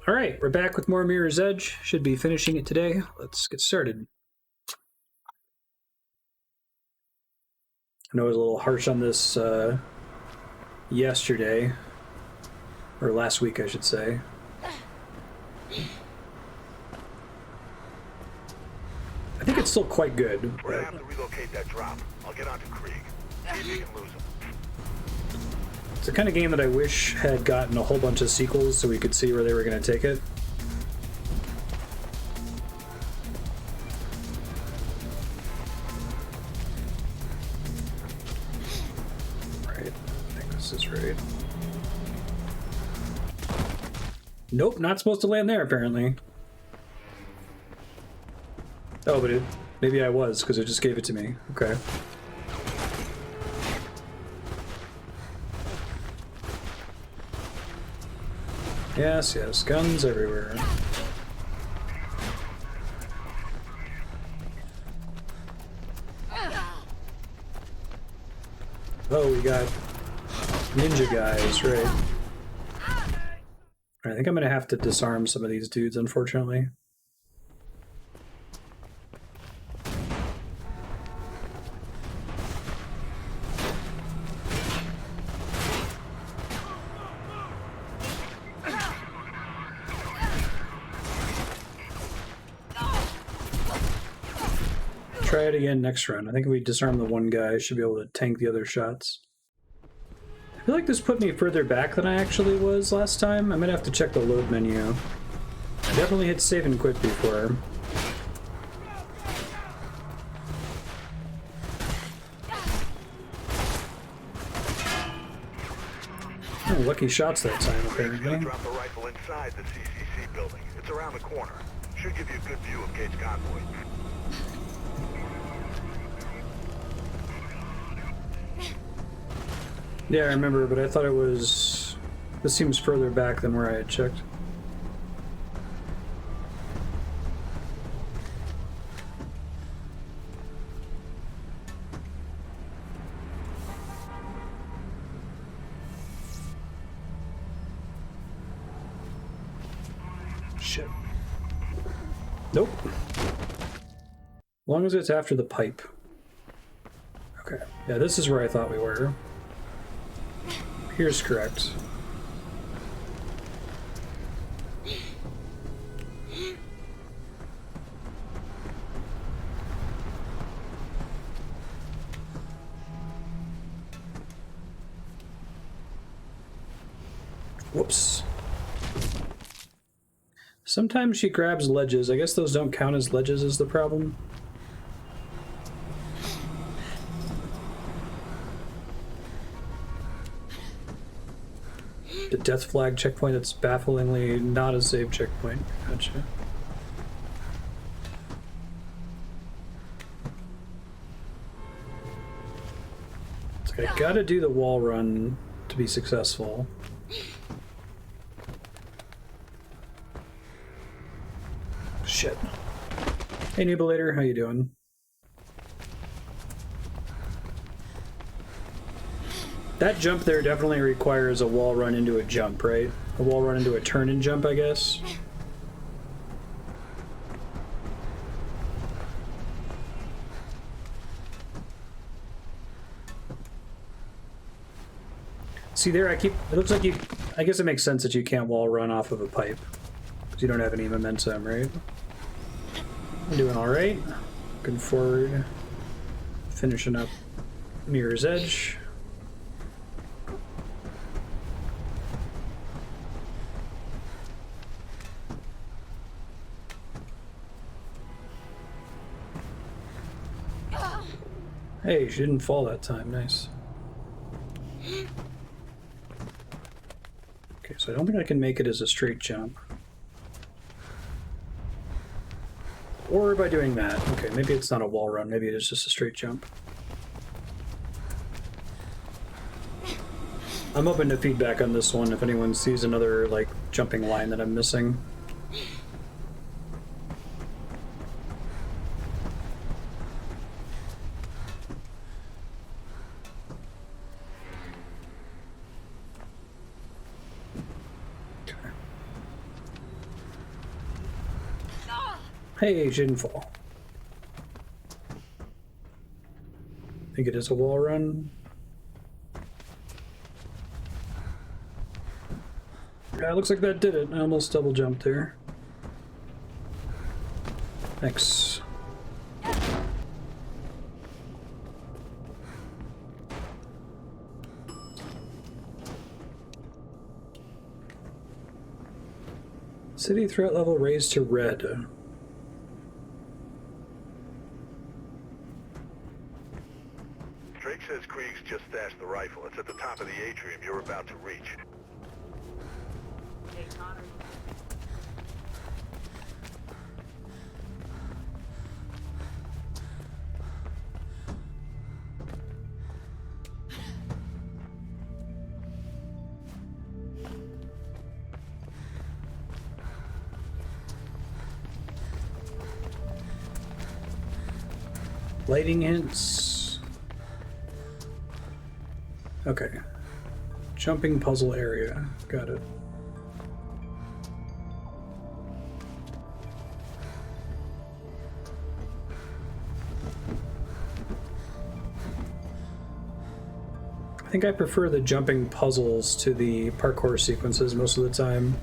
All right, we're back with more Mirror's Edge. Should be finishing it today. Let's get started. I know I was a little harsh on this yesterday, or last week, I should say. I think it's still quite good. We're gonna have to relocate that drop. I'll get onto Krieg. See if you can lose him. It's the kind of game that I wish had gotten a whole bunch of sequels so we could see where they were going to take it. Right, I think this is right. Nope, not supposed to land there apparently. Oh, but maybe I was because it just gave it to me. Okay. Yes, yes, guns everywhere. Oh, we got ninja guys, right. I think I'm gonna have to disarm some of these dudes, unfortunately. Try it again next round. I think if we disarm the one guy, I should be able to tank the other shots. I feel like this put me further back than I actually was last time. I'm gonna have to check the load menu. I definitely hit save and quit before. Oh, lucky shots that time, apparently. Drop the rifle inside the CCC building. It's around the corner. Should give you a good view of Gate's convoy. Yeah, I remember, but I thought it was... This seems further back than where I had checked. Shit. Nope. As long as it's after the pipe. Okay. Yeah, this is where I thought we were. Here's correct. Whoops. Sometimes she grabs ledges. I guess those don't count as ledges is the problem. The death flag checkpoint that's bafflingly not a save checkpoint. Gotcha. It's like I gotta do the wall run to be successful. Shit. Hey Nubulator, how you doing? That jump there definitely requires a wall run into a jump, right? A wall run into a turn and jump, I guess. See there, it looks like I guess it makes sense that you can't wall run off of a pipe. Because you don't have any momentum, right? I'm doing alright. Looking forward. Finishing up Mirror's Edge. Hey, she didn't fall that time. Nice. Okay, so I don't think I can make it as a straight jump. Or by doing that. Okay, maybe it's not a wall run. Maybe it is just a straight jump. I'm open to feedback on this one if anyone sees another, like, jumping line that I'm missing. Hey, she didn't fall. Think it is a wall run. Yeah, it looks like that did it. I almost double jumped there. Thanks. City threat level raised to red. Drake says Krieg's just stashed the rifle. It's at the top of the atrium you're about to reach. Lighting hints. Okay. Jumping puzzle area. Got it. I think I prefer the jumping puzzles to the parkour sequences most of the time.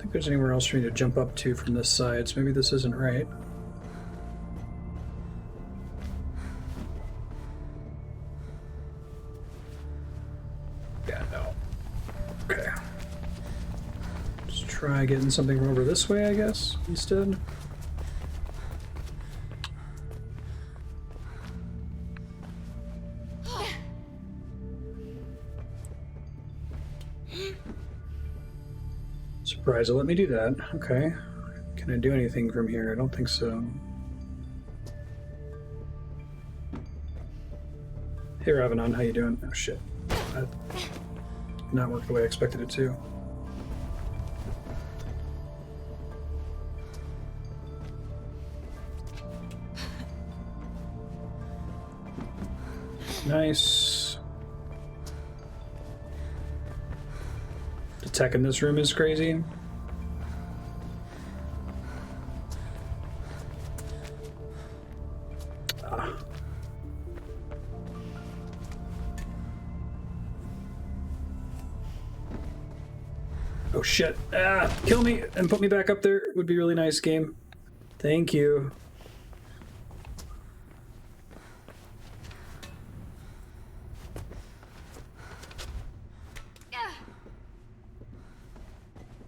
If there's anywhere else for me to jump up to from this side, so maybe this isn't right. Yeah, no. Okay. Just try getting something from over this way, I guess, instead. Surprise, it'll let me do that. Okay. Can I do anything from here? I don't think so. Hey, Ravanon, how you doing? Oh, shit. That did not work the way I expected it to. Nice. The tech in this room is crazy. Ah. Oh shit. Ah, kill me and put me back up there. Would be really nice, game. Thank you.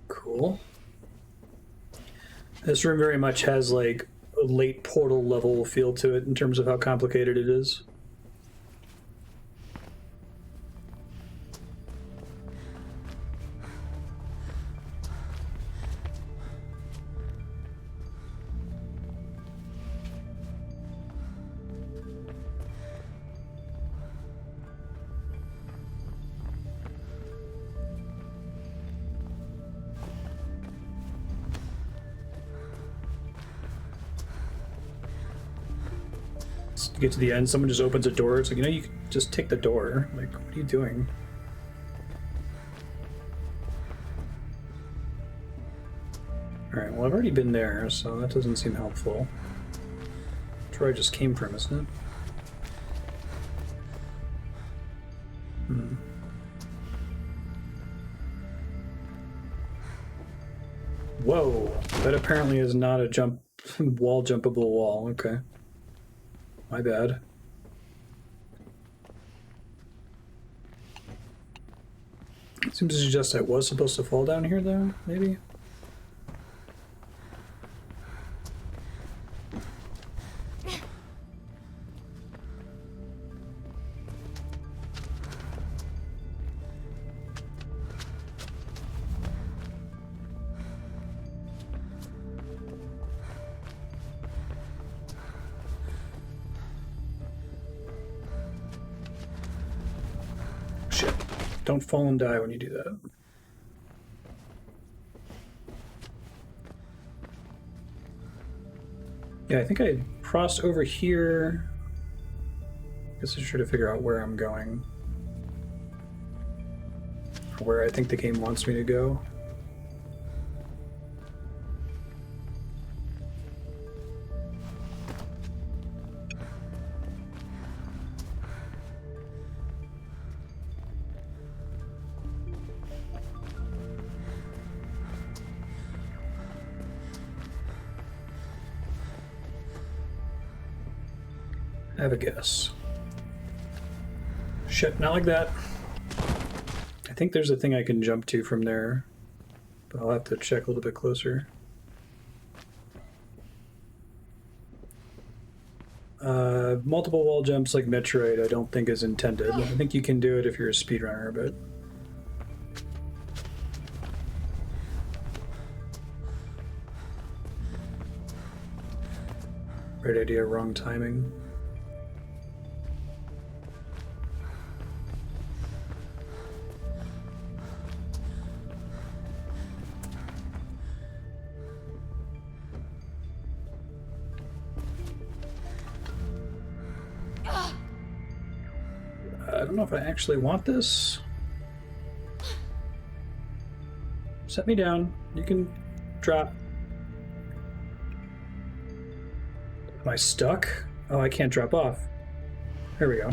Cool. This room very much has like a late Portal level feel to it in terms of how complicated it is. To get to the end, someone just opens a door. It's like, you know, you can just take the door. Like, what are you doing? Alright, well, I've already been there, so that doesn't seem helpful. That's where I just came from, isn't it? Whoa! That apparently is not a wall jumpable wall. Okay. My bad. Seems to suggest I was supposed to fall down here, though, maybe? Shit. Don't fall and die when you do that. Yeah, I think I crossed over here. Guess I should try to figure out where I'm going. where I think the game wants me to go. I have a guess. Shit, not like that. I think there's a thing I can jump to from there, but I'll have to check a little bit closer. Multiple wall jumps like Metroid I don't think is intended. I think you can do it if you're a speedrunner, but... Right idea, wrong timing. I don't know if I actually want this. Set me down. You can drop. Am I stuck? Oh, I can't drop off. There we go.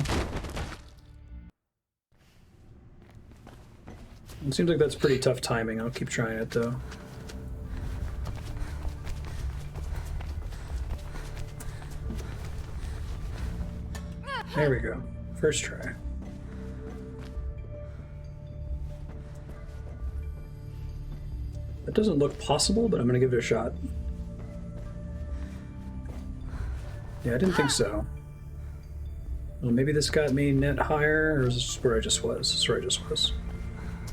It seems like that's pretty tough timing. I'll keep trying it though. There we go. First try. That doesn't look possible, but I'm gonna give it a shot. Yeah, I didn't think so. Well, maybe this got me net higher, or is this where I just was? This is where I just was.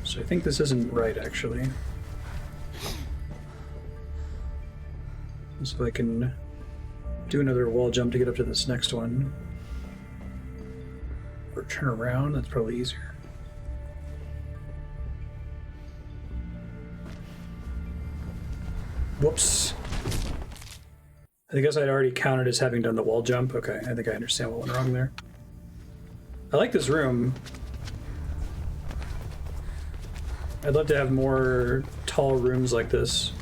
So I think this isn't right, actually. So if I can do another wall jump to get up to this next one. Or turn around, that's probably easier. Whoops. I guess I'd already counted as having done the wall jump. Okay, I think I understand what went wrong there. I like this room. I'd love to have more tall rooms like this.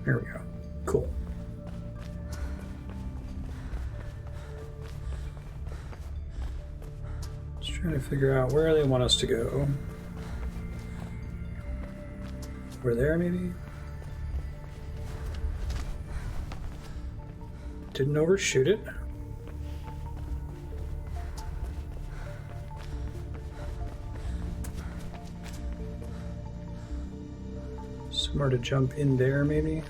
There we go. Cool. Just trying to figure out where they want us to go. Over there, maybe? Didn't overshoot it. Somewhere to jump in there, maybe?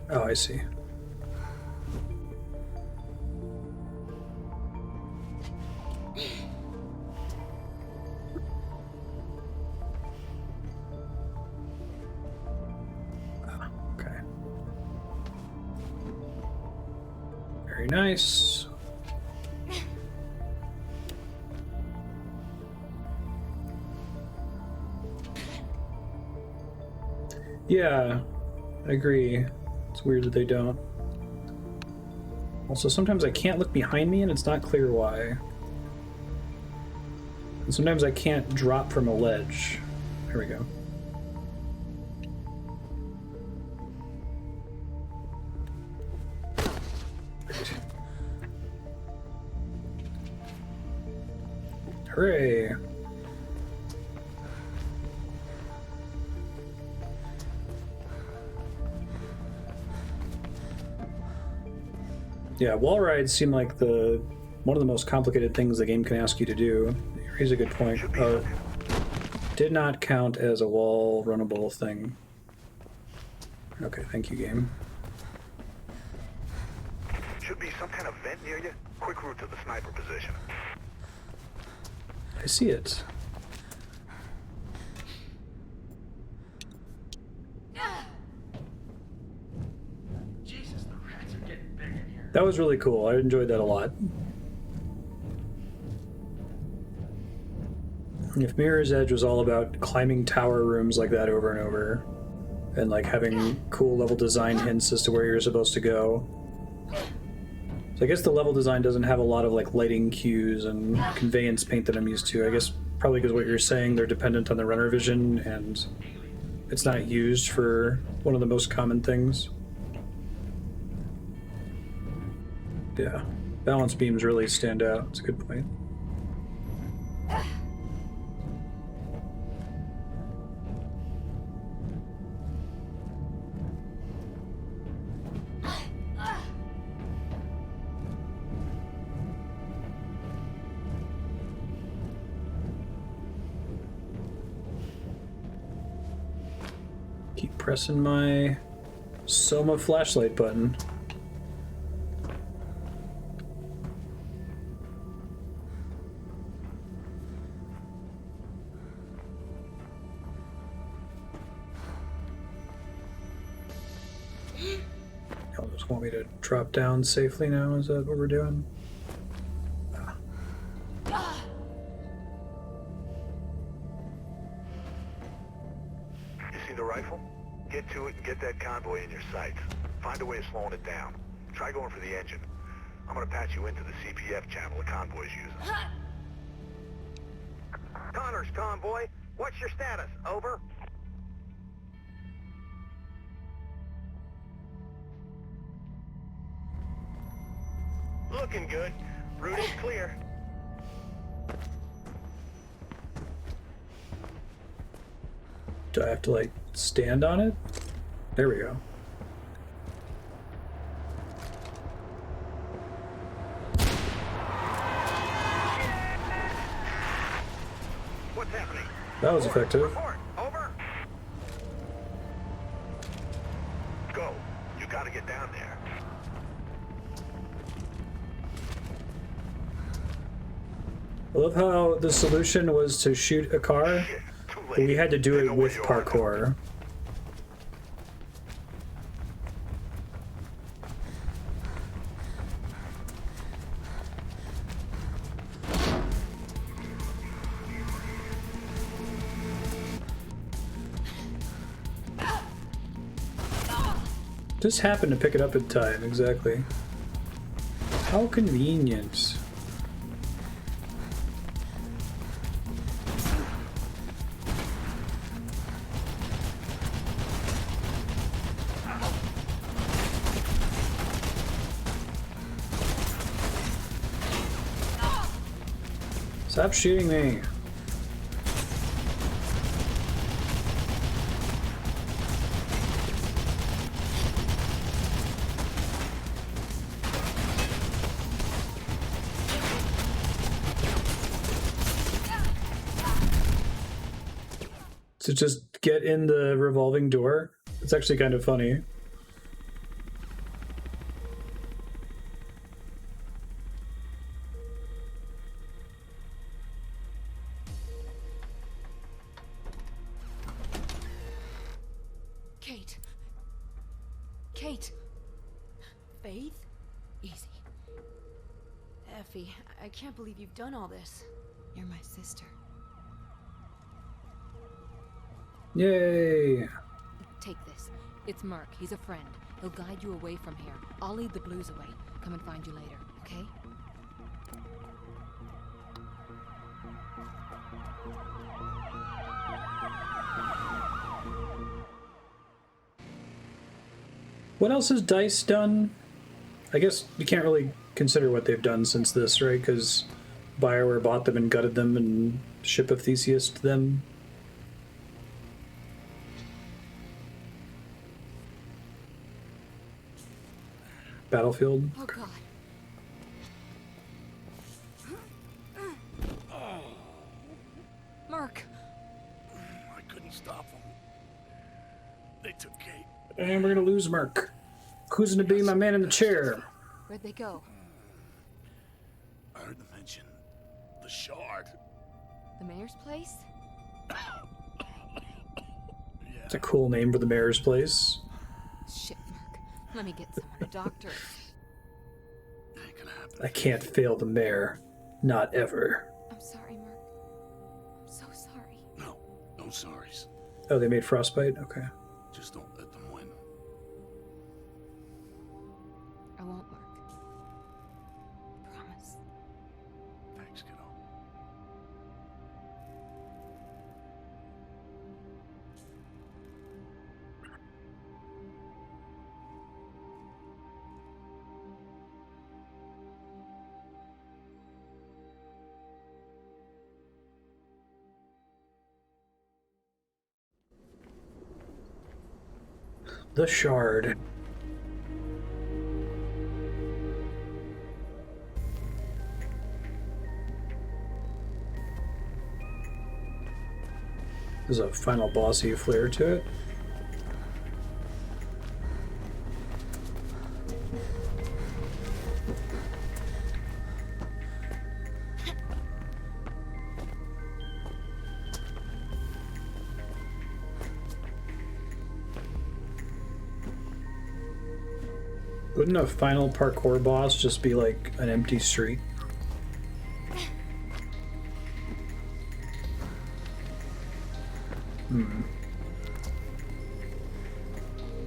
Oh, I see. Okay. Very nice. Yeah, I agree. It's weird that they don't. Also, sometimes I can't look behind me and it's not clear why. And sometimes I can't drop from a ledge. Here we go. Great. Hooray! Yeah, wall rides seem like one of the most complicated things the game can ask you to do. Here's a good point. Did not count as a wall runnable thing. Okay, thank you, game. Should be some kind of vent near you. Quick route to the sniper position. I see it. That was really cool. I enjoyed that a lot. If Mirror's Edge was all about climbing tower rooms like that over and over, and like having cool level design hints as to where you're supposed to go. So I guess the level design doesn't have a lot of like lighting cues and conveyance paint that I'm used to. I guess probably because what you're saying, they're dependent on the runner vision and it's not used for one of the most common things. Yeah, balance beams really stand out. It's a good point. Keep pressing my Soma flashlight button. Y'all just want me to drop down safely now? Is that what we're doing? You see the rifle? Get to it and get that convoy in your sights. Find a way of slowing it down. Try going for the engine. I'm gonna patch you into the CPF channel the convoy's using. Connor's convoy, what's your status? Over? Looking good. Route is clear. Do I have to like stand on it? There we go. What's happening? That was effective. Report. Over. Go. You gotta get down there. I love how the solution was to shoot a car, Shit, too but late. we had to do They it know where with you are. parkour. Just happened to pick it up in time, exactly. How convenient. Stop shooting me. To just get in the revolving door. It's actually kind of funny. Kate. Kate. Faith? Easy. Effie, I can't believe you've done all this. You're my sister. Yay! Take this. It's Mark. He's a friend. He'll guide you away from here. I'll lead the blues away. Come and find you later, okay? What else has DICE done? I guess you can't really consider what they've done since this, right? Because BioWare bought them and gutted them and Ship of Theseus them. Battlefield. Oh god. Mark. I couldn't stop them. They took Kate. And we're gonna lose Mark. Who's gonna be my man in the chair? Where'd they go? I heard them mention the Shard. The mayor's place? Yeah. It's a cool name for the mayor's place. Shit, Mark. Let me get someone, a doctor. Ain't gonna happen. I can't fail the mayor. Not ever. I'm sorry, Mark. I'm so No sorries. Oh, they made frostbite? Okay. Just don't let them win. I won't, Mark. Promise. Thanks, kiddo. The Shard. There's a final bossy flair to it. Wouldn't a final parkour boss just be like an empty street?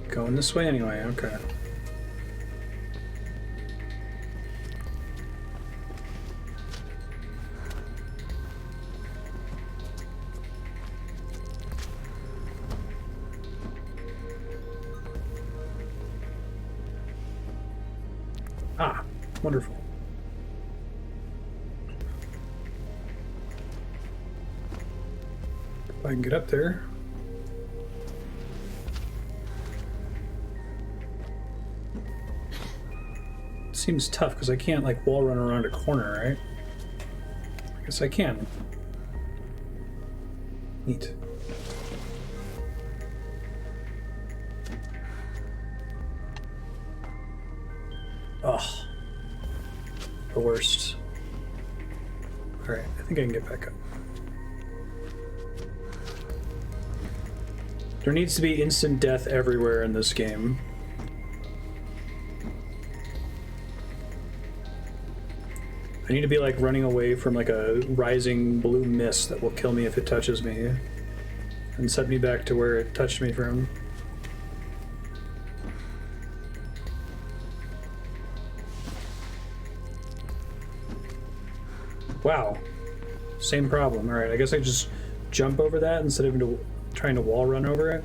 Going this way anyway, okay. Ah, wonderful. If I can get up there. Seems tough because I can't like wall run around a corner, right? I guess I can. Neat. Oh, the worst. Alright, I think I can get back up. There needs to be instant death everywhere in this game. I need to be like running away from like a rising blue mist that will kill me if it touches me and set me back to where it touched me from. Wow. Same problem. Alright, I guess I just jump over that instead of trying to wall run over it.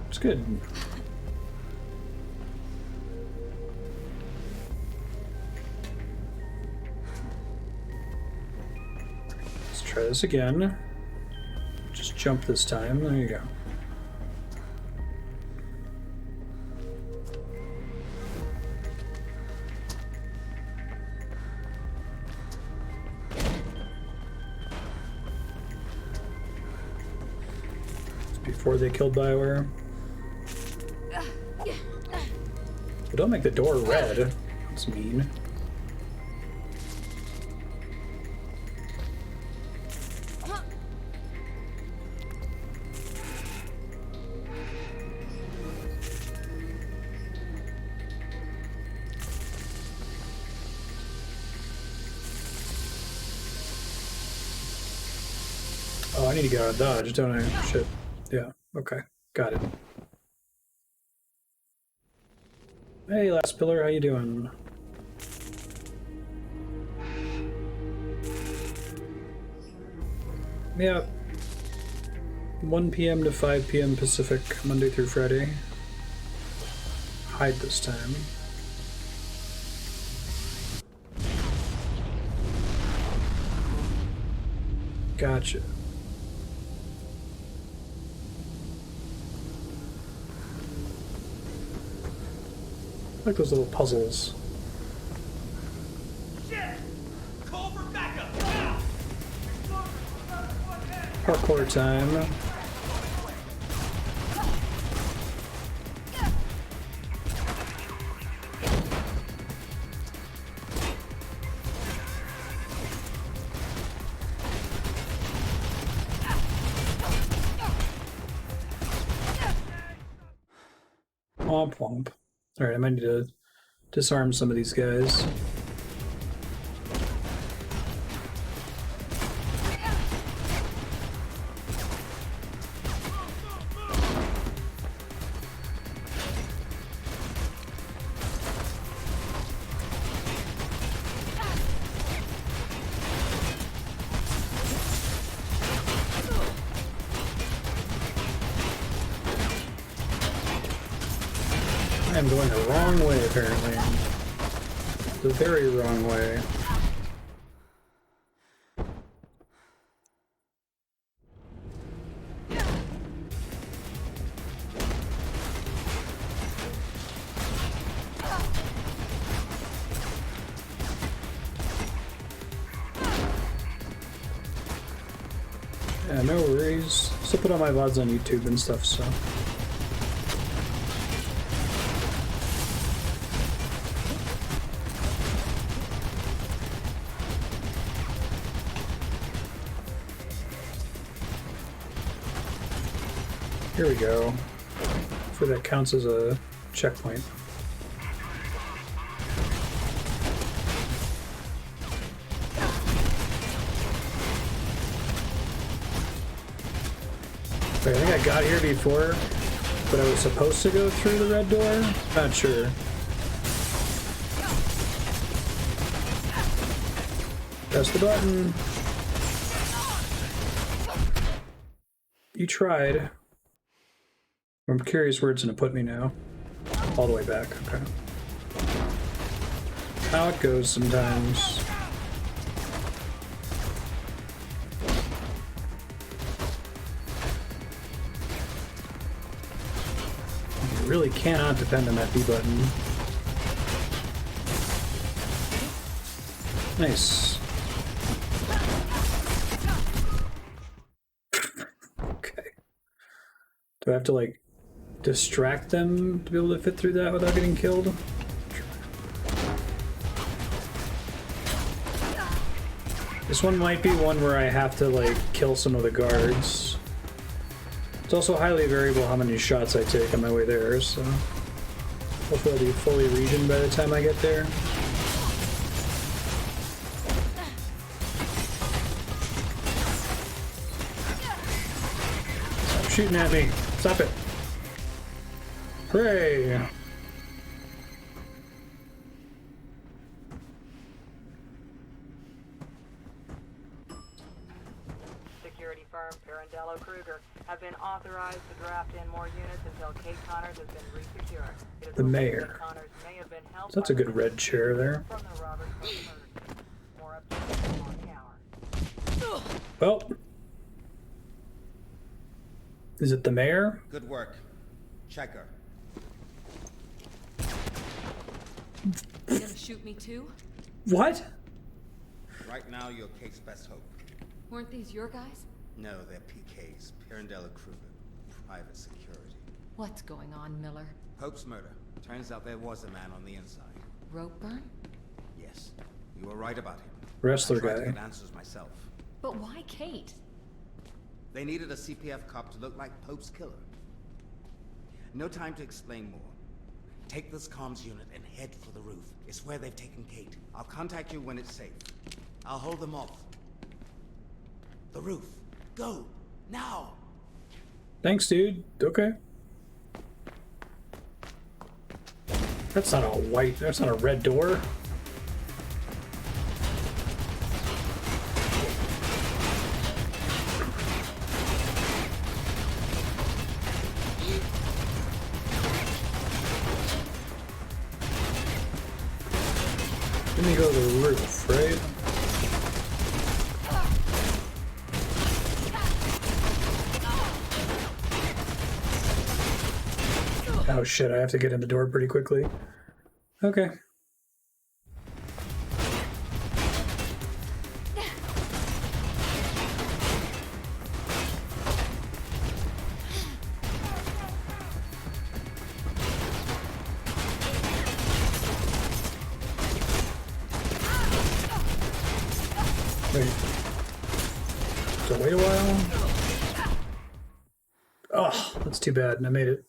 It's good. Let's try this again. Just jump this time. There you go. Before they killed BioWare. But don't make the door red. That's mean. Oh, I need to get out of dodge, don't I? Shit. Yeah, okay. Got it. Hey, last pillar, how you doing? Yeah. 1 p.m. to 5 p.m. Pacific, Monday through Friday. Hide this time. Gotcha. I like those little puzzles. Shit! Call for backup! Parkour time. Womp womp. Alright, I might need to disarm some of these guys. I'm going the wrong way, apparently. The very wrong way. Yeah, no worries. Still put all my VODs on YouTube and stuff, so. Here we go. Hopefully that counts as a checkpoint. I think I got here before, but I was supposed to go through the red door? Not sure. Press the button. You tried. I'm curious where it's going to put me now. All the way back, okay. How it goes sometimes. You really cannot depend on that B button. Nice. Okay. Do I have to, like, distract them to be able to fit through that without getting killed? This one might be one where I have to, like, kill some of the guards. It's also highly variable how many shots I take on my way there, so hopefully I'll be fully regioned by the time I get there. Stop shooting at me. Stop it. Hooray! Security firm Pirandello Kruger have been authorized to draft in more units until Kate Connors has been resecured. It is The mayor. Connors may have been held So that's a good red chair there. from the Robert Buck murder. More updates on the hour. Well, is it the mayor? Good work. Checker. You gonna shoot me too? What? Right now, you're Kate's best hope. Weren't these your guys? No, they're PKs. Pirandello Kruger. Private security. What's going on, Miller? Pope's murder. Turns out there was a man on the inside. Rope burn? Yes. You were right about him. Wrestler I tried guy. to get answers myself. But why Kate? They needed a CPF cop to look like Pope's killer. No time to explain more. Take this comms unit and head for the roof. It's where they've taken Kate. I'll contact you when it's safe. I'll hold them off. The roof. Go! Now! Thanks, dude. Okay. That's not a red door. Let me go to the roof, right? Oh shit, I have to get in the door pretty quickly. Okay. Wait. So wait a while? Oh, that's too bad. I made it.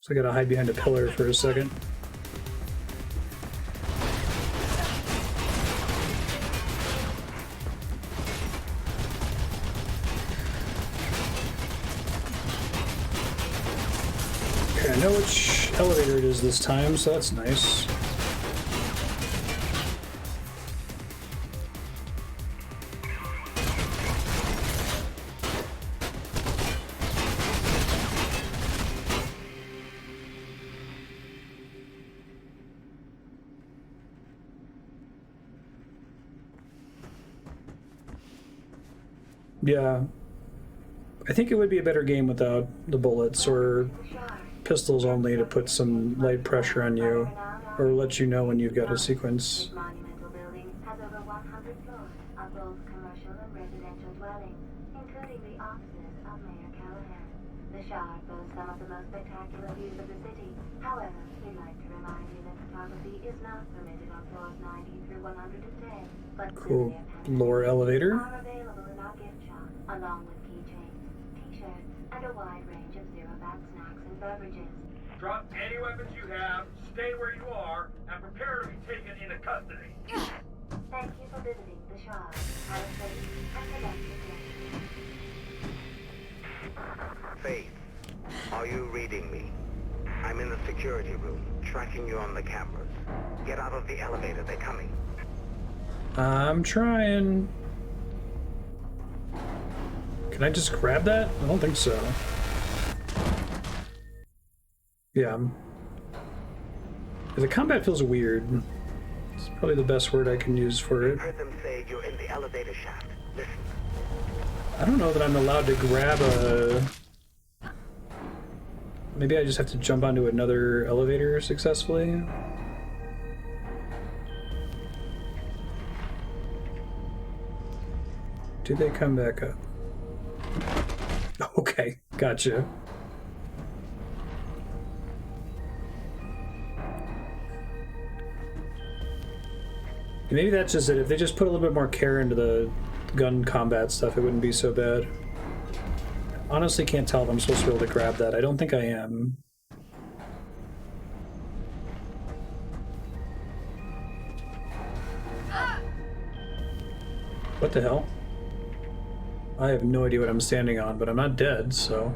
So I gotta hide behind a pillar for a second. Okay, I know which elevator it is this time, so that's nice. Yeah. I think it would be a better game without the bullets or pistols only to put some light pressure on you or let you know when you've got a sequence. This monumental building has over 100 floors of both commercial and residential dwellings, including the offices of Mayor Callahan. The Shard boasts some of the most spectacular views of the city. However, we'd like to remind you that photography is not permitted on floors 90 through 110, but Cool. Lore elevator. are available in our gift shop, along with keychains, t-shirts, and a wide range of zero-back snacks and beverages. Drop any weapons you have, stay where you are, and prepare to be taken into custody. Thank you for visiting the Shard. Have a safe and productive day. Faith, are you reading me? I'm in the security room, tracking you on the cameras. Get out of the elevator, they're coming. I'm trying. Can I just grab that? I don't think so. Yeah. The combat feels weird. It's probably the best word I can use for it. I heard them say you're in the elevator shaft. Listen. I don't know that I'm allowed to grab a... Maybe I just have to jump onto another elevator successfully? Do they come back up? Okay, gotcha. Maybe that's just it. If they just put a little bit more care into the gun combat stuff, it wouldn't be so bad. Honestly, can't tell if I'm supposed to be able to grab that. I don't think I am. What the hell? I have no idea what I'm standing on, but I'm not dead, so...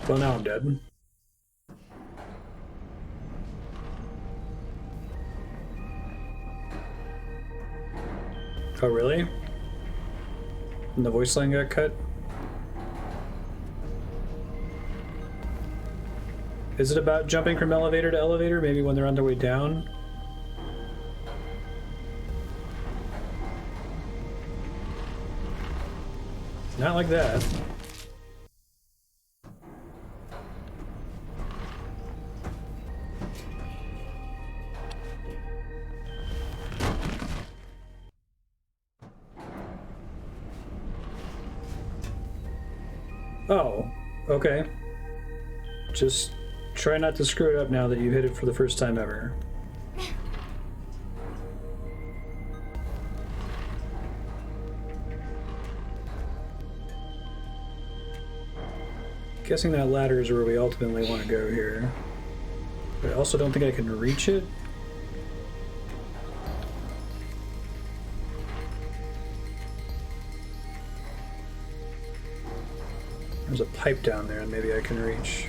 Well, now I'm dead. Oh, really? And the voice line got cut? Is it about jumping from elevator to elevator? Maybe when they're on their way down? Not like that. Oh, okay. Just try not to screw it up now that you hit it for the first time ever. Guessing that ladder is where we ultimately want to go here. But I also don't think I can reach it. There's a pipe down there and maybe I can reach.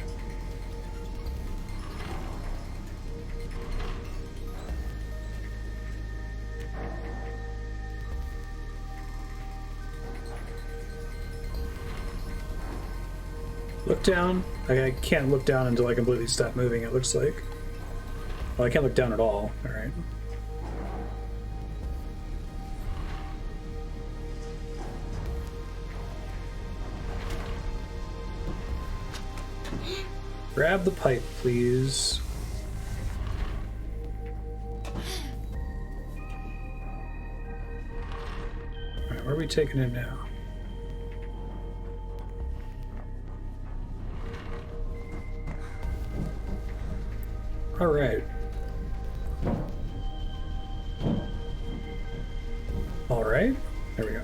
Look down. I can't look down until I completely stop moving, it looks like. Well, I can't look down at all. Alright. Grab the pipe, please. Alright, where are we taking him now? Alright. Alright. There we go.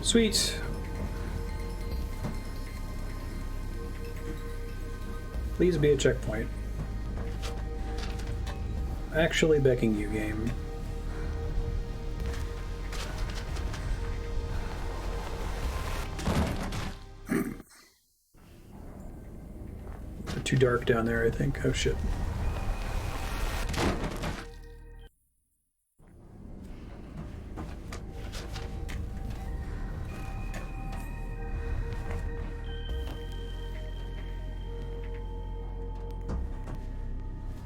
Sweet. Please be a checkpoint. Actually begging you, game. Too dark down there, I think. Oh shit.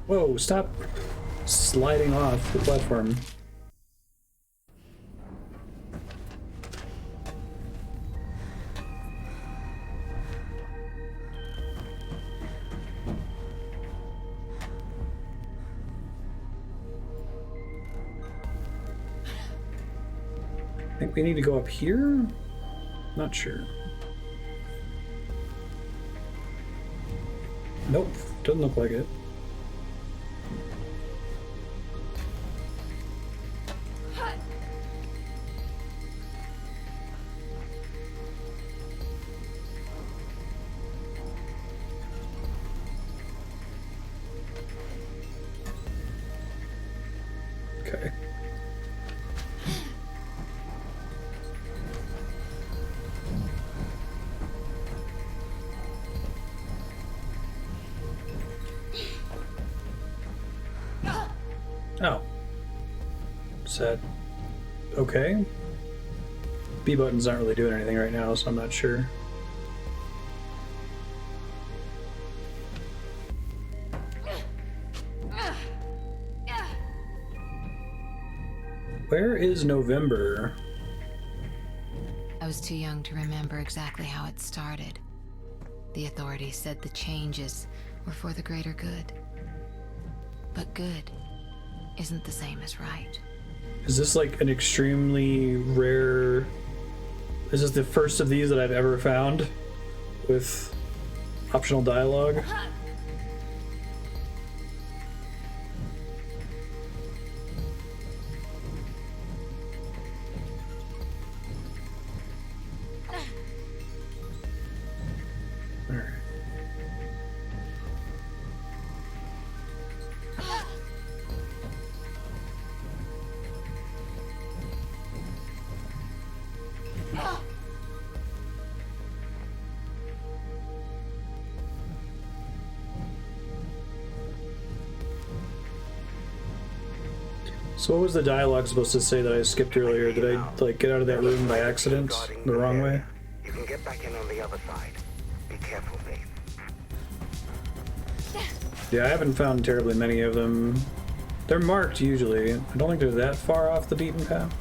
Whoa, stop sliding off the platform. I think we need to go up here? Not sure. Nope, doesn't look like it. Okay. Oh. Sad. Okay. B button's not really doing anything right now, so I'm not sure. Where is November? I was too young to remember exactly how it started. The authorities said the changes were for the greater good. But good isn't the same as right. Is this like an extremely rare... Is this the first of these that I've ever found with optional dialogue? So what was the dialogue supposed to say that I skipped earlier? Did I like get out of that room by accident the wrong way? You can get back in on the other side. Be careful, Dave. Yeah, I haven't found terribly many of them. They're marked usually. I don't think they're that far off the beaten path.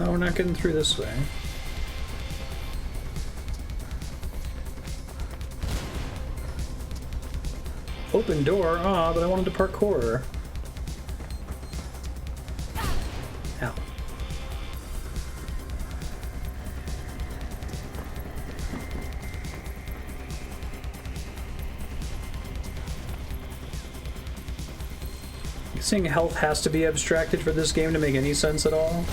Oh, we're not getting through this way. Open door? Ah, but I wanted to parkour. Ow. Guessing health has to be abstracted for this game to make any sense at all.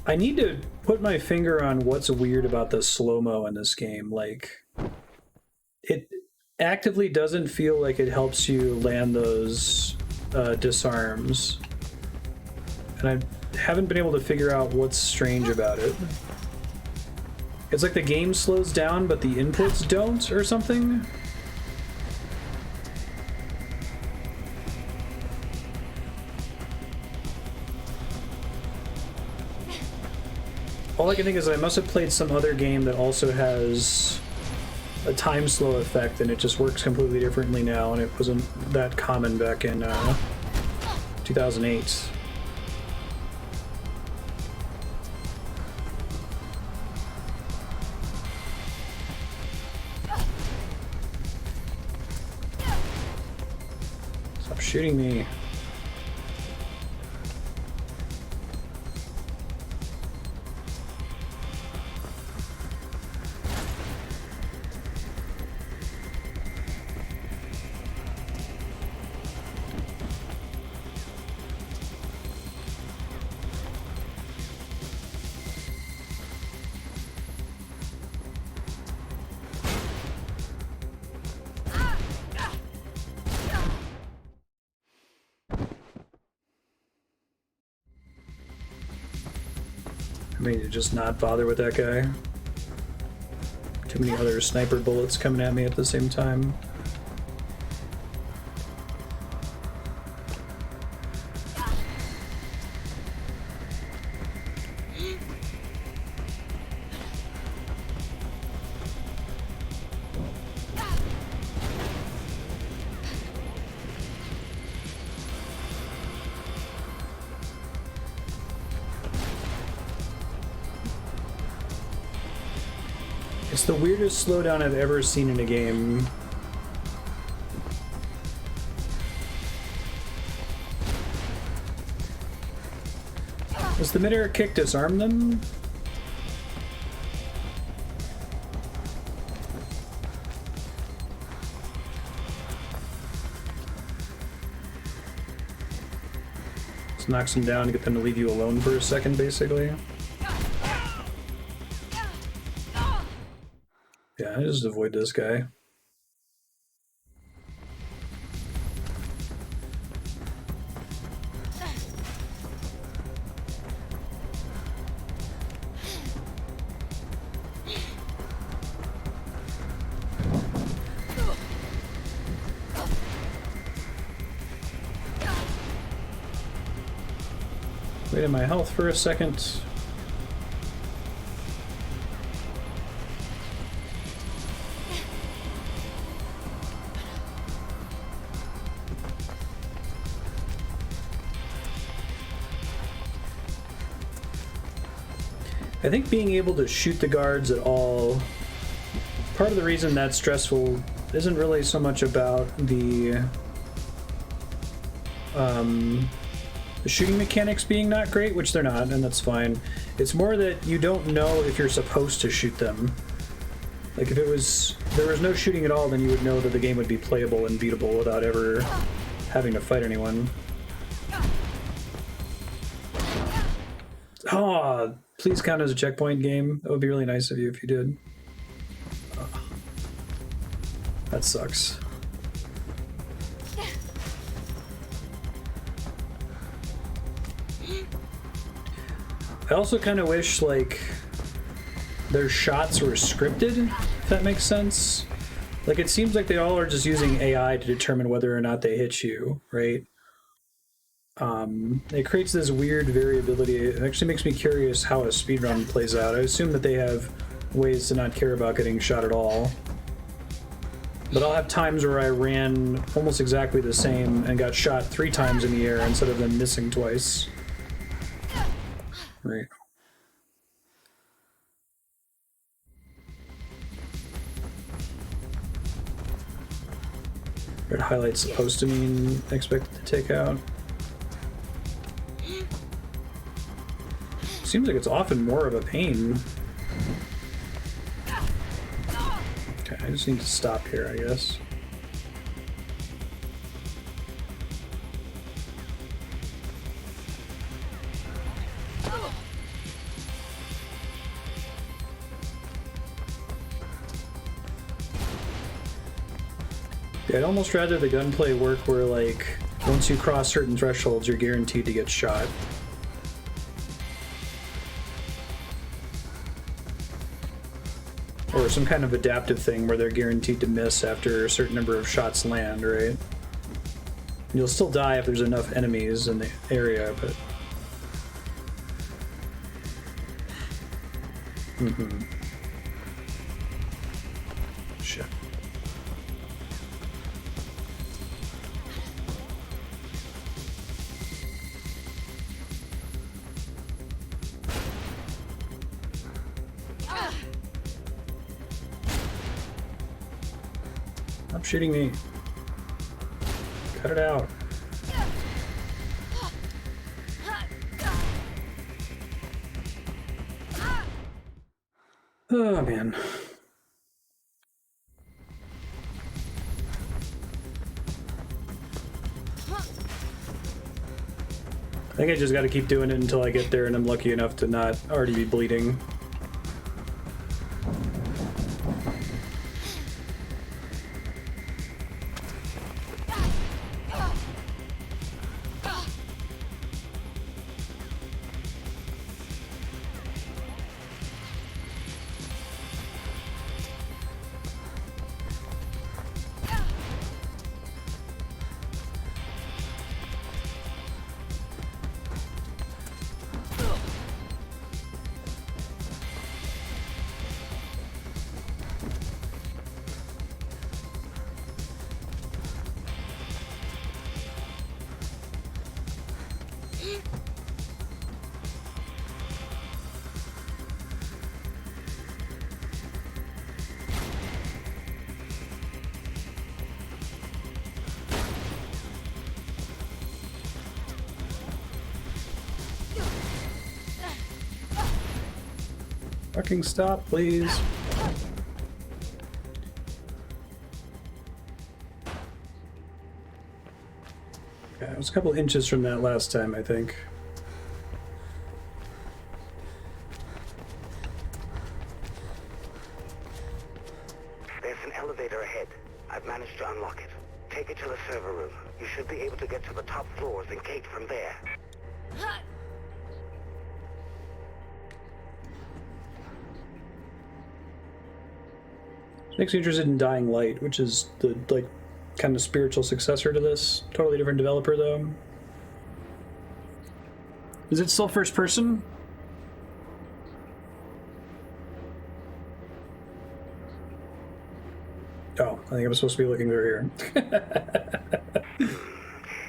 I need to put my finger on what's weird about the slow-mo in this game. Like, it actively doesn't feel like it helps you land those disarms. And I haven't been able to figure out what's strange about it. It's like the game slows down, but the inputs don't, or something? All I can think is I must have played some other game that also has a time slow effect, and it just works completely differently now, and it wasn't that common back in 2008. Stop shooting me. I mean, just not bother with that guy. Too many other sniper bullets coming at me at the same time. It's the weirdest slowdown I've ever seen in a game. Does the mid-air kick disarm them? Just knocks them down to get them to leave you alone for a second, basically. Yeah, I just avoid this guy. Wait in my health for a second. I think being able to shoot the guards at all, part of the reason that's stressful isn't really so much about the shooting mechanics being not great, which they're not, and that's fine. It's more that you don't know if you're supposed to shoot them. Like if there was no shooting at all, then you would know that the game would be playable and beatable without ever having to fight anyone. Oh, please count as a checkpoint game. That would be really nice of you if you did. That sucks. I also kind of wish, like, their shots were scripted, if that makes sense. Like, it seems like they all are just using AI to determine whether or not they hit you, right? It creates this weird variability. It actually makes me curious how a speedrun plays out. I assume that they have ways to not care about getting shot at all. But I'll have times where I ran almost exactly the same and got shot 3 times in the air instead of them missing twice. Right. Red highlight's supposed to mean expected to take out. Seems like it's often more of a pain. Okay, I just need to stop here, I guess. Yeah, I'd almost rather the gunplay work where, like, once you cross certain thresholds, you're guaranteed to get shot. Or some kind of adaptive thing where they're guaranteed to miss after a certain number of shots land, right? You'll still die if there's enough enemies in the area, but... Shit. Stop shooting me. Cut it out. Oh, man. I think I just gotta keep doing it until I get there and I'm lucky enough to not already be bleeding. Fucking stop, please. Yeah, it was a couple inches from that last time, I think. There's an elevator ahead. I've managed to unlock it. Take it to the server room. You should be able to get to the top floors and gate from there. Makes me interested in Dying Light, which is the like kind of spiritual successor to this. Totally different developer though. Is it still first person? Oh, I think I'm supposed to be looking through here.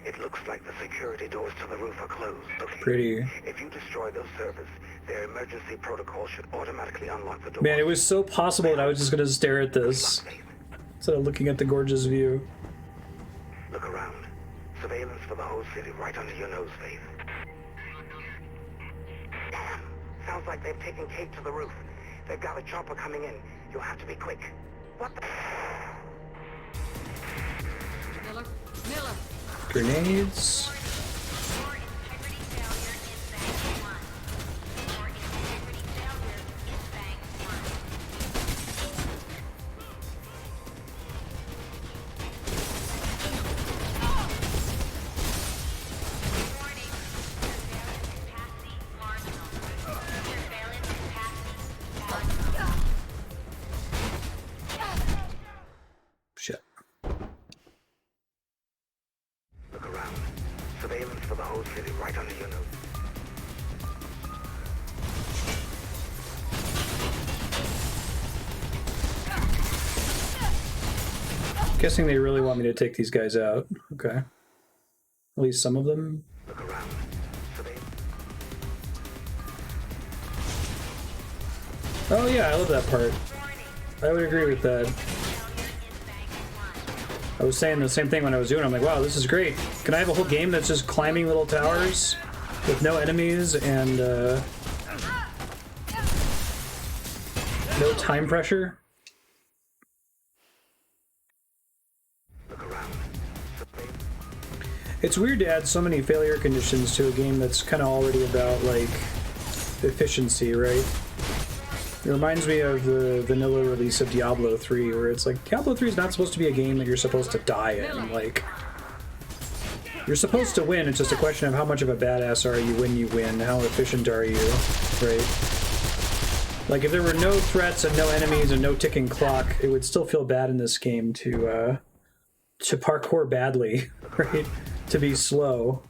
It looks like the security doors to the roof are closed. Okay. Pretty. If you destroy those servers, their emergency protocol should automatically unlock the door. Man, it was so possible that I was just gonna stare at this instead of looking at the gorgeous view. Look around. Surveillance for the whole city right under your nose, Faith. Damn. Sounds like they've taken Kate to the roof. They've got a chopper coming in. You'll have to be quick. What the... Miller? Miller! Grenades. Shit. Look around. Surveillance for the whole city right under your nose. Guessing they really want me to take these guys out. Okay. At least some of them. Look around. Oh yeah, I love that part. I would agree with that. I was saying the same thing when I was doing it. I'm like, wow, this is great. Can I have a whole game that's just climbing little towers with no enemies and no time pressure? It's weird to add so many failure conditions to a game that's kind of already about, like, efficiency, right? It reminds me of the vanilla release of Diablo 3, where it's like, Diablo 3 is not supposed to be a game that you're supposed to die in. Like, you're supposed to win, it's just a question of how much of a badass are you when you win, how efficient are you, right? Like, if there were no threats and no enemies and no ticking clock, it would still feel bad in this game to parkour badly, right? To be slow.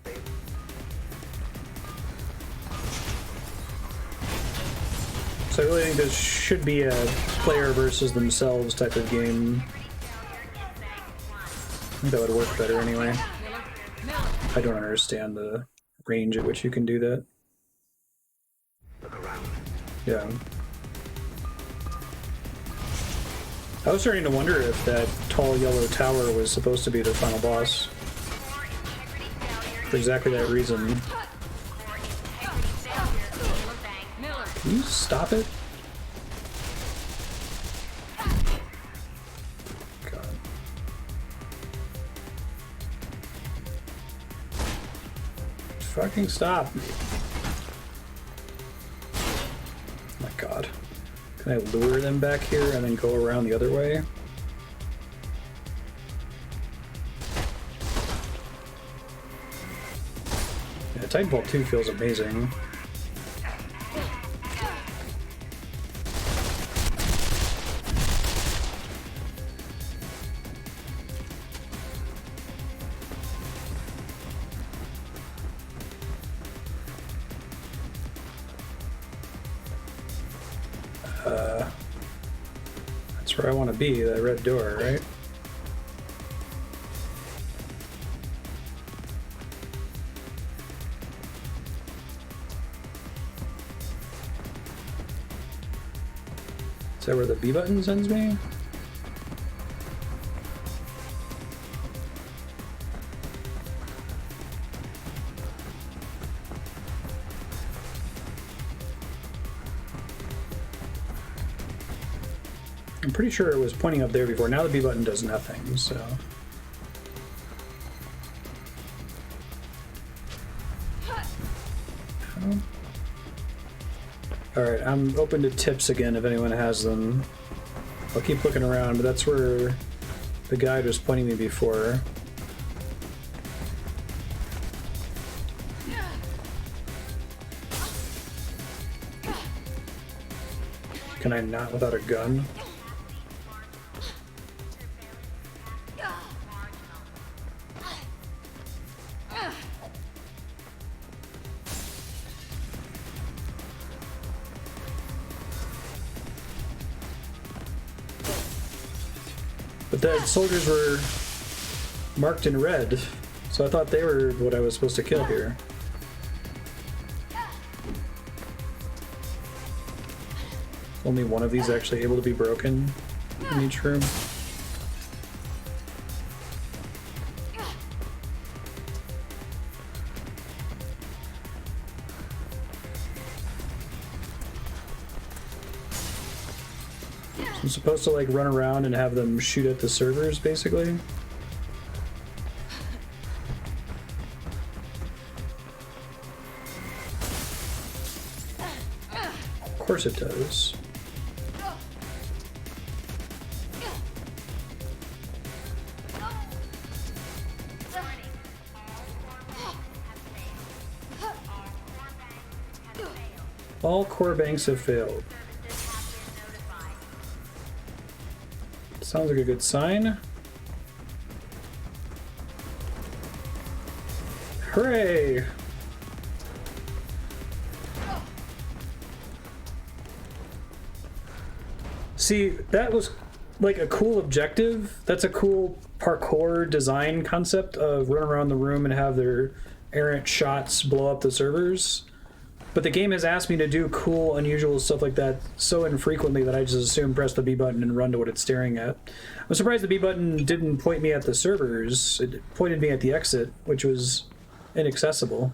So I really think this should be a player versus themselves type of game. I think that would work better anyway. I don't understand the range at which you can do that. Yeah. I was starting to wonder if that tall yellow tower was supposed to be the final boss. For exactly that reason. Can you stop it? God. Fucking stop. Oh my god. Can I lure them back here and then go around the other way? Yeah, Titanfall 2 feels amazing. That's where I want to be, that red door, right? Is that where the B button sends me? pretty sure it was pointing up there before. Now the B button does nothing, so... Alright, I'm open to tips again if anyone has them. I'll keep looking around, but that's where the guide was pointing me before. Can I not without a gun? But the soldiers were marked in red, so I thought they were what I was supposed to kill here. Only one of these actually able to be broken in each room. I'm supposed to like run around and have them shoot at the servers, basically. Of course it does. All core banks have failed. Sounds like a good sign. Hooray! See, that was like a cool objective. That's a cool parkour design concept of run around the room and have their errant shots blow up the servers. But the game has asked me to do cool, unusual stuff like that so infrequently that I just assume press the B button and run to what it's staring at. I'm surprised the B button didn't point me at the servers. It pointed me at the exit, which was inaccessible.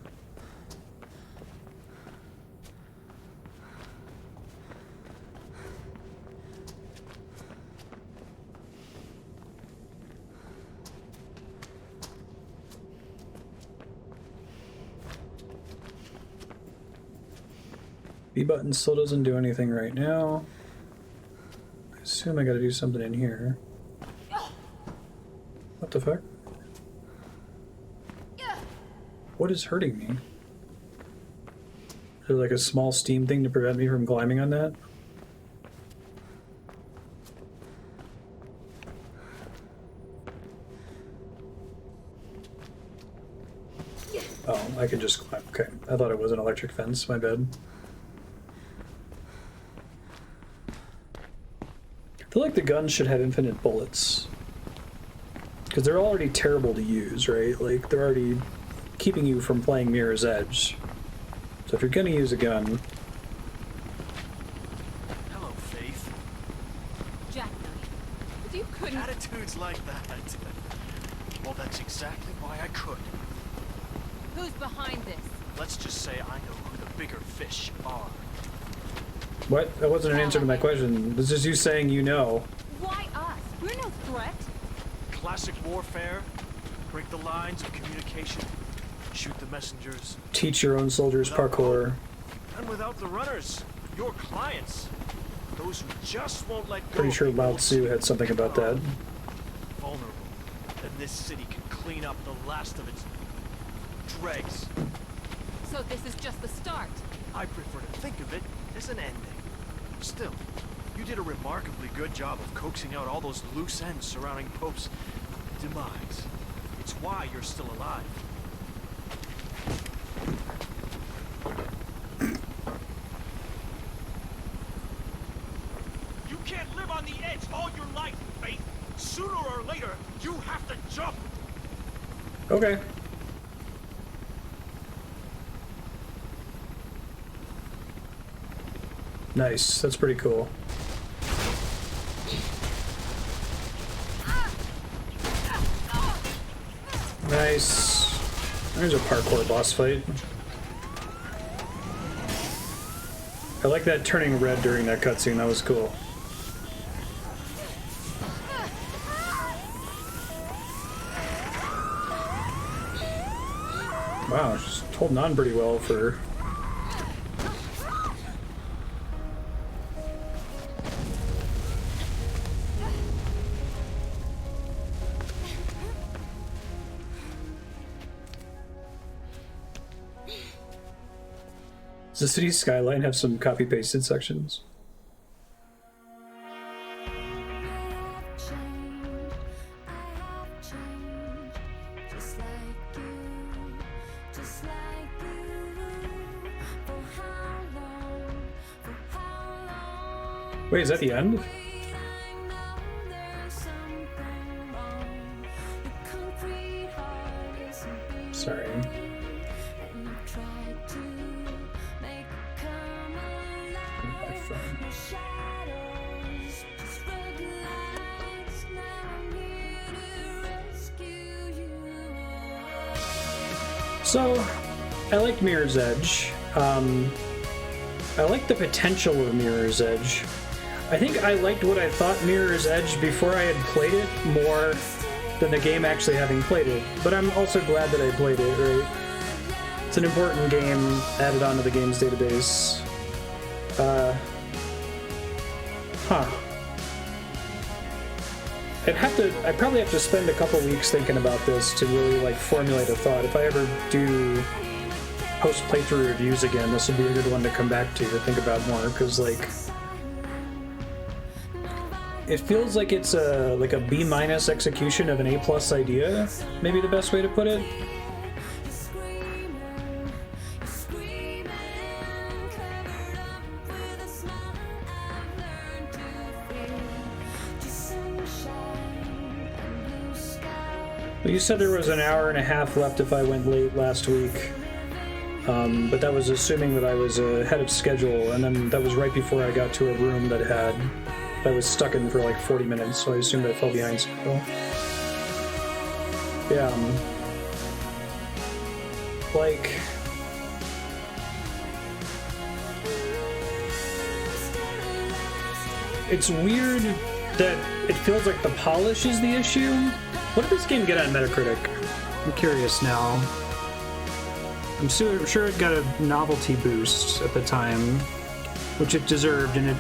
B button still doesn't do anything right now. I assume I gotta do something in here. What the fuck? What is hurting me? Is there like a small steam thing to prevent me from climbing on that? Oh, I can just climb. Okay, I thought it was an electric fence, my bad. I feel like the guns should have infinite bullets. Because they're already terrible to use, right? Like, they're already keeping you from playing Mirror's Edge. So if you're gonna use a gun... Hello, Faith. Jack, if you couldn't... Attitudes like that. Well, that's exactly why I could. Who's behind this? Let's just say I know who the bigger fish are. What? That wasn't an answer to my question. This is you saying you know. Why us? We're no threat. Classic warfare. Break the lines of communication. Shoot the messengers. Teach your own soldiers parkour. And without the runners, your clients. Those who just won't let go. Pretty sure Lao Tzu had something about that. Vulnerable. And this city can clean up the last of its dregs. So this is just the start. I prefer to think of it as an ending. Still, you did a remarkably good job of coaxing out all those loose ends surrounding Pope's demise. It's why you're still alive. You can't live on the edge all your life, Faith. Sooner or later, you have to jump. Okay. Nice. That's pretty cool. Nice. There's a parkour boss fight. I like that turning red during that cutscene. That was cool. Wow, she's holding on pretty well for... Does the city skyline have some copy-pasted sections? Wait, is that the end? Sorry. So, I liked Mirror's Edge. I liked the potential of Mirror's Edge. I think I liked what I thought Mirror's Edge before I had played it more than the game actually having played it. But I'm also glad that I played it, right? It's an important game added onto the game's database. I'd probably have to spend a couple weeks thinking about this to really like formulate a thought. If I ever do post playthrough reviews again, this would be a good one to come back to think about more, because like it feels like it's a B- execution of an A+ idea, maybe the best way to put it. Well, you said there was an hour and a half left if I went late last week, but that was assuming that I was ahead of schedule, and then that was right before I got to a room that I was stuck in for like 40 minutes, so I assumed I fell behind schedule. Yeah, like... It's weird that it feels like the polish is the issue. What did this game get on Metacritic? I'm curious now. I'm sure it got a novelty boost at the time, which it deserved, and it,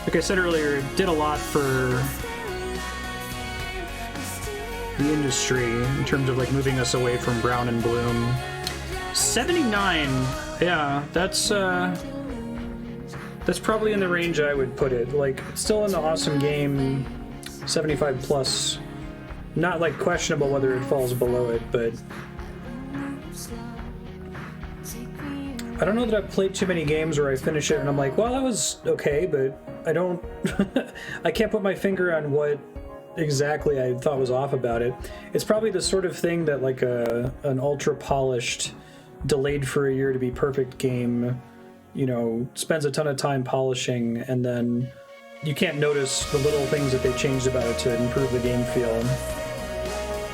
like I said earlier, it did a lot for the industry in terms of like moving us away from brown and bloom. 79, yeah, that's probably in the range I would put it. Like, it's still an awesome game, 75 plus. Not like questionable whether it falls below it, but I don't know that I've played too many games where I finish it and I'm like, well, that was okay, but I don't I can't put my finger on what exactly I thought was off about it. It's probably the sort of thing that like an ultra polished, delayed for a year to be perfect game, you know, spends a ton of time polishing, and then you can't notice the little things that they changed about it to improve the game feel.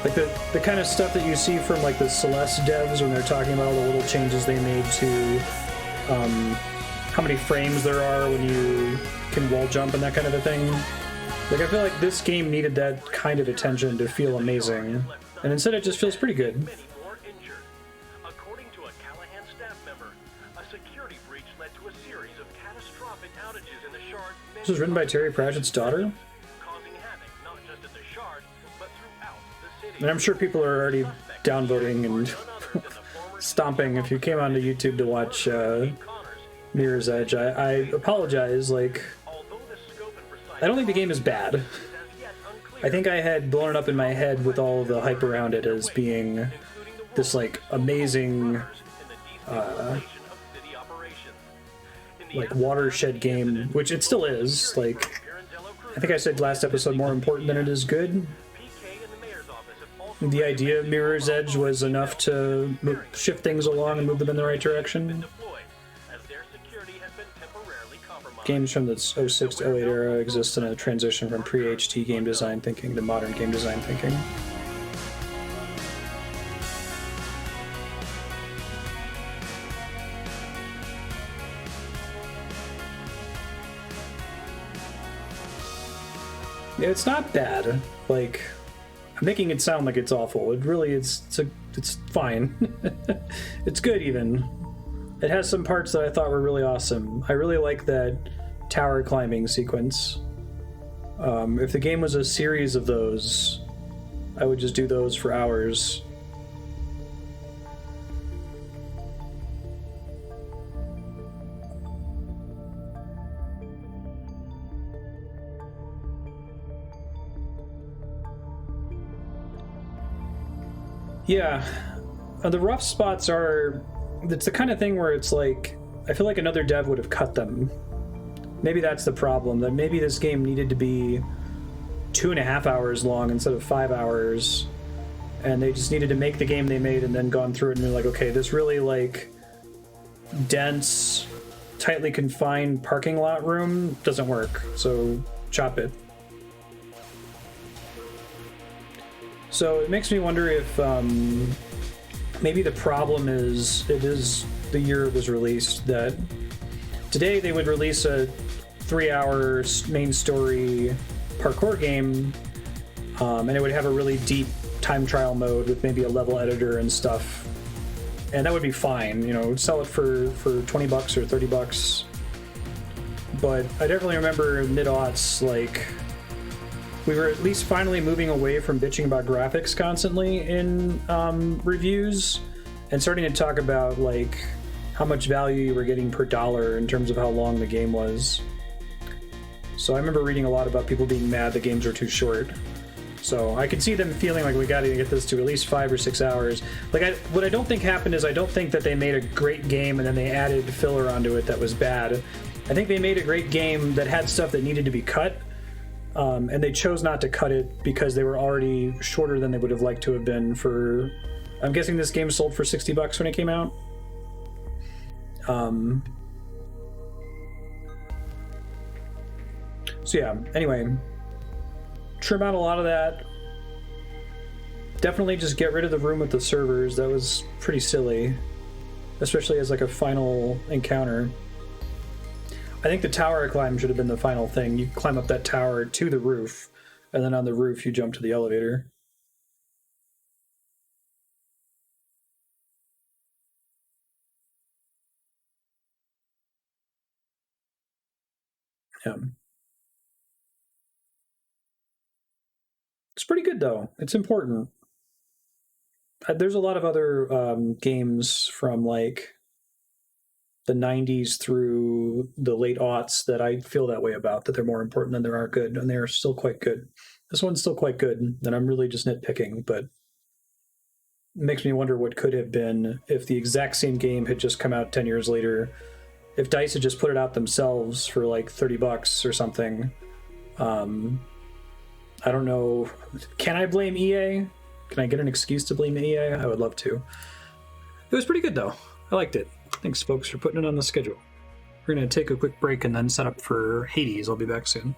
Like the kind of stuff that you see from like the Celeste devs when they're talking about all the little changes they made to how many frames there are when you can wall jump and that kind of a thing. Like, I feel like this game needed that kind of attention to feel amazing, and instead it just feels pretty good. According to a Callahan staff member, a security breach led to a series of catastrophic outages in the Shard. This was written by Terry Pratchett's daughter. And I'm sure people are already downvoting and stomping. If you came onto YouTube to watch Mirror's Edge, I apologize. Like, I don't think the game is bad. I think I had blown it up in my head with all of the hype around it as being this like amazing like watershed game, which it still is. Like, I think I said last episode, more important than it is good. The idea of Mirror's Edge was enough to shift things along and move them in the right direction. Games from the 06 to 08 era exist in a transition from pre-HT game design thinking to modern game design thinking. Yeah, it's not bad. Like, I'm making it sound like it's awful. It really it's fine. It's good even. It has some parts that I thought were really awesome. I really like that tower climbing sequence. If the game was a series of those, I would just do those for hours. Yeah, the rough spots are... It's the kind of thing where it's like, I feel like another dev would have cut them. Maybe that's the problem, that maybe this game needed to be 2.5 hours long instead of 5 hours, and they just needed to make the game they made and then gone through it and been like, okay, this really like dense, tightly confined parking lot room doesn't work, so chop it. So it makes me wonder if maybe the problem is it is the year it was released, that today they would release a 3-hour main story parkour game, and it would have a really deep time trial mode with maybe a level editor and stuff, and that would be fine, you know, sell it for $20 or $30. But I definitely remember mid-aughts, like, we were at least finally moving away from bitching about graphics constantly in reviews and starting to talk about like how much value you were getting per dollar in terms of how long the game was. So I remember reading a lot about people being mad the games were too short. So I could see them feeling like we got to get this to at least 5 or 6 hours. Like, what I don't think happened is I don't think that they made a great game and then they added filler onto it that was bad. I think they made a great game that had stuff that needed to be cut. And they chose not to cut it because they were already shorter than they would have liked to have been for... I'm guessing this game sold for $60 when it came out. So yeah, anyway. Trim out a lot of that. Definitely just get rid of the room with the servers. That was pretty silly. Especially as like a final encounter. I think the tower climb should have been the final thing. You climb up that tower to the roof, and then on the roof you jump to the elevator. Yeah. It's pretty good, though. It's important. There's a lot of other games from, like, the 90s through the late aughts that I feel that way about, that they're more important than they are good, and they are still quite good. This one's still quite good, and I'm really just nitpicking, but it makes me wonder what could have been if the exact same game had just come out 10 years later, if DICE had just put it out themselves for like $30 or something. I don't know. Can I blame EA? Can I get an excuse to blame EA? I would love to. It was pretty good, though. I liked it. Thanks, folks, for putting it on the schedule. We're going to take a quick break and then set up for Hades. I'll be back soon.